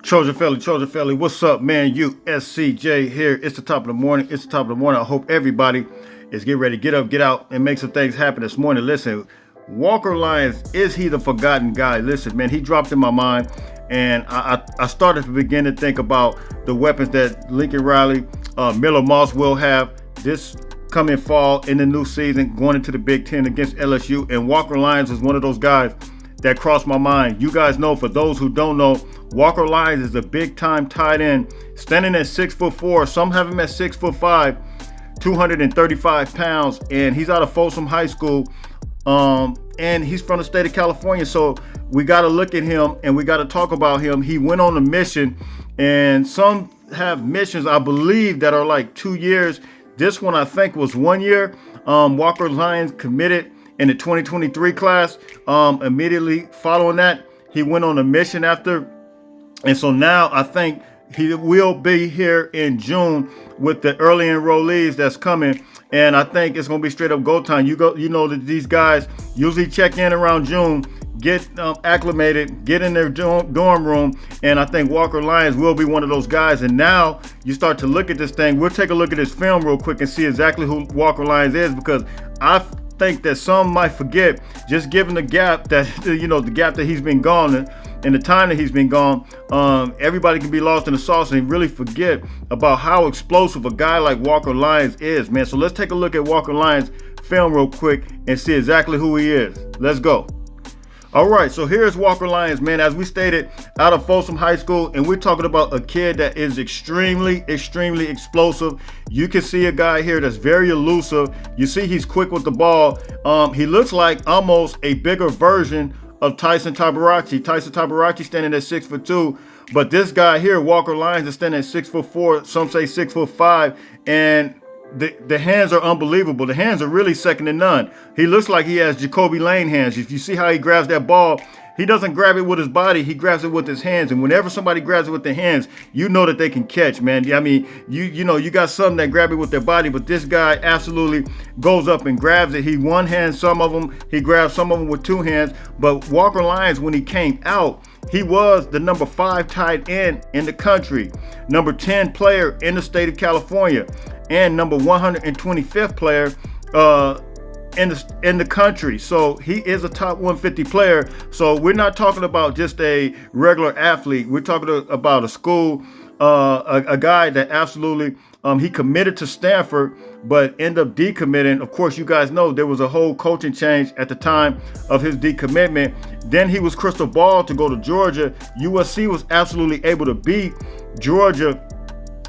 Trojan Felly, what's up, man? USCJ here. It's the top of the morning. I hope everybody is getting ready to get up, get out, and make some things happen this morning. Listen, Walker Lyons, is he the forgotten guy? Listen, man, he dropped in my mind, and I started to begin to think about the weapons that Lincoln Riley, Miller Moss will have this coming fall in the new season, going into the Big Ten against LSU. And Walker Lyons is one of those guys that crossed my mind. You guys know, for those who don't know, Walker Lyons is a big-time tight end, standing at 6'4". Some have him at 6'5", 235 pounds, and he's out of Folsom High School, and he's from the state of California. So we got to look at him and we got to talk about him. He went on a mission, and some have missions, I believe, that are like 2 years. This one, I think, was 1 year. Walker Lyons committed in the 2023 class. Immediately following that, he went on a mission after. And so now I think he will be here in June with the early enrollees that's coming. And I think it's going to be straight up go time. You know that these guys usually check in around June, get acclimated, get in their dorm room. And I think Walker Lyons will be one of those guys. And now you start to look at this thing. We'll take a look at his film real quick and see exactly who Walker Lyons is, because I think that some might forget, just given the gap that, the gap that he's been gone and the time that he's been gone, everybody can be lost in the sauce and really forget about how explosive a guy like Walker Lyons is, man. So let's take a look at Walker Lyons' film real quick and see exactly who he is. Let's go. All right, so here's Walker Lyons, man. As we stated, out of Folsom High School, and we're talking about a kid that is extremely explosive. You can see a guy here that's very elusive. You see he's quick with the ball. He looks like almost a bigger version of Tyson Tabarachi. Tyson Tabarachi standing at 6'2", but this guy here, Walker Lyons, is standing at 6'4". Some say 6'5", and the hands are unbelievable. The hands are really second to none. He looks like he has Jacoby Lane hands. If you see how he grabs that ball, he doesn't grab it with his body, he grabs it with his hands. And whenever somebody grabs it with their hands, you know that they can catch, man. I mean, you got some that grab it with their body, but this guy absolutely goes up and grabs it. He one hands some of them, he grabs some of them with two hands. But Walker Lyons, when he came out, he was the number 5 tight end in the country, number 10 player in the state of California, and number 125th player in the country. So he is a top 150 player. So we're not talking about just a regular athlete. We're talking about a school, a guy that absolutely, he committed to Stanford, but ended up decommitting. Of course, you guys know there was a whole coaching change at the time of his decommitment. Then he was crystal ball to go to Georgia. USC was absolutely able to beat Georgia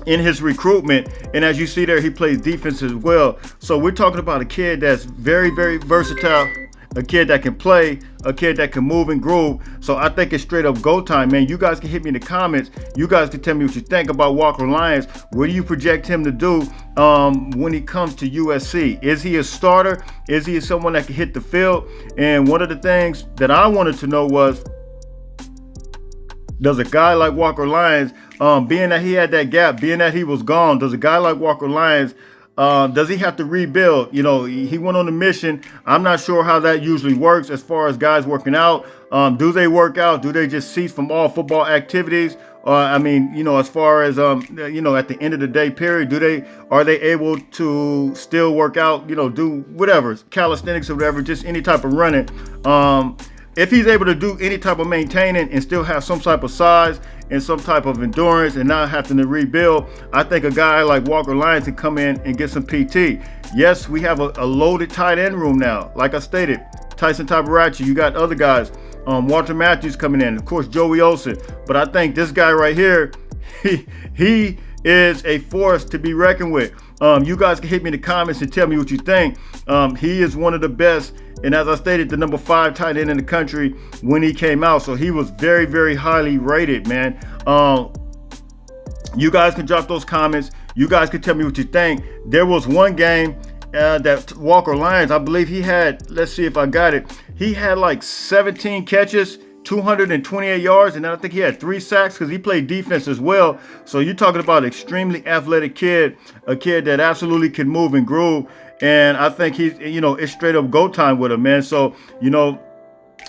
in his recruitment, and as you see there, he plays defense as well. So we're talking about a kid that's very versatile, a kid that can play, a kid that can move and groove. So I think it's straight up go time, man. You guys can hit me in the comments. You guys can tell me what you think about Walker Lyons. What do you project him to do when he comes to USC? Is he a starter? Is he someone that can hit the field? And one of the things that I wanted to know was, does a guy like Walker Lyons, being that he had that gap, being that he was gone, does a guy like Walker Lyons, does he have to rebuild? He went on a mission. I'm not sure how that usually works as far as guys working out. Do they work out? Do they just cease from all football activities? As far as, at the end of the day period, are they able to still work out, do whatever, calisthenics or whatever, just any type of running? If he's able to do any type of maintaining and still have some type of size and some type of endurance and not having to rebuild, I think a guy like Walker Lyons can come in and get some PT. Yes, we have a loaded tight end room now. Like I stated, Tyson Tabarachi, you got other guys, Walter Matthews coming in, of course, Joey Olsen. But I think this guy right here, he is a force to be reckoned with. You guys can hit me in the comments and tell me what you think. He is one of the best. And as I stated, the number 5 tight end in the country when he came out. So he was very highly rated, man. You guys can drop those comments. You guys can tell me what you think. There was one game that Walker Lyons, I believe he had, let's see if I got it. He had like 17 catches, 228 yards, and then I think he had 3 sacks because he played defense as well. So you're talking about an extremely athletic kid, a kid that absolutely can move and groove. And I think he's, it's straight up go time with him, man. So,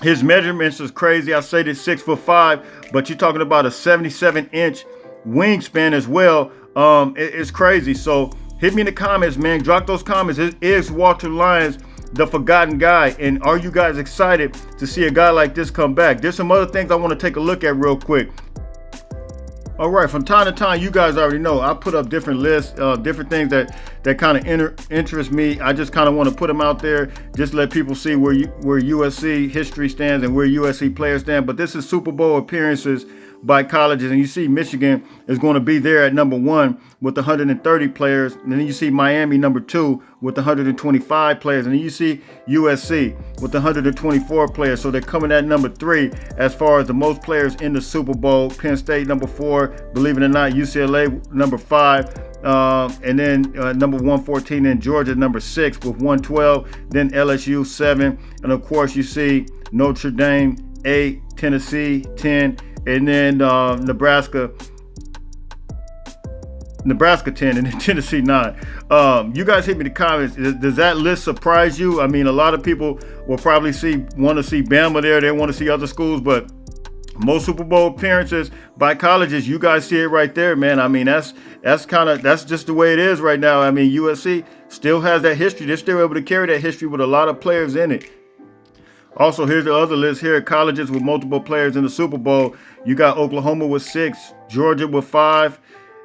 His measurements is crazy. I say this 6'5", but you're talking about a 77-inch wingspan as well. It's crazy. So hit me in the comments, man. Drop those comments. Is Walter Lyons the forgotten guy? And are you guys excited to see a guy like this come back? There's some other things I want to take a look at real quick. All right, from time to time, you guys already know I put up different lists, different things that kind of interest me. I just kind of want to put them out there, just let people see where USC history stands and where USC players stand. But this is Super Bowl appearances by colleges, and you see Michigan is going to be there at number 1 with 130 players, and then you see Miami number 2 with 125 players, and then you see USC with 124 players. So they're coming at number 3 as far as the most players in the Super Bowl. Penn State number 4, believe it or not. UCLA number 5, and then number 114, and Georgia number 6 with 112. Then LSU 7, and of course you see Notre Dame 8, Tennessee 10. And then Nebraska 10, and then Tennessee 9. You guys hit me in the comments. Does that list surprise you? I mean, a lot of people will probably want to see Bama there. They want to see other schools, but most Super Bowl appearances by colleges, you guys see it right there, man. I mean, that's just the way it is right now. I mean, USC still has that history. They're still able to carry that history with a lot of players in it. Also, here's the other list here. Colleges with multiple players in the Super Bowl. You got Oklahoma with 6, Georgia with 5,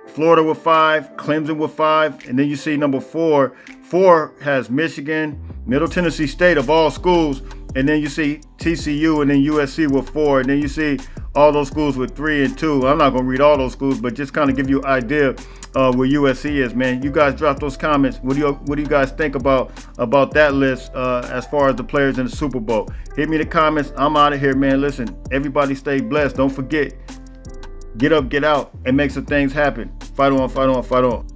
Florida with 5, Clemson with 5, and then you see number 4. 4 has Michigan, Middle Tennessee State of all schools, and then you see TCU and then USC with 4, and then you see all those schools with 3 and 2. I'm not going to read all those schools, but just kind of give you an idea where USC is, man. You guys drop those comments. What do you guys think about that list as far as the players in the Super Bowl? Hit me in the comments. I'm out of here, man. Listen, everybody stay blessed. Don't forget, get up, get out, and make some things happen. Fight on, fight on, fight on.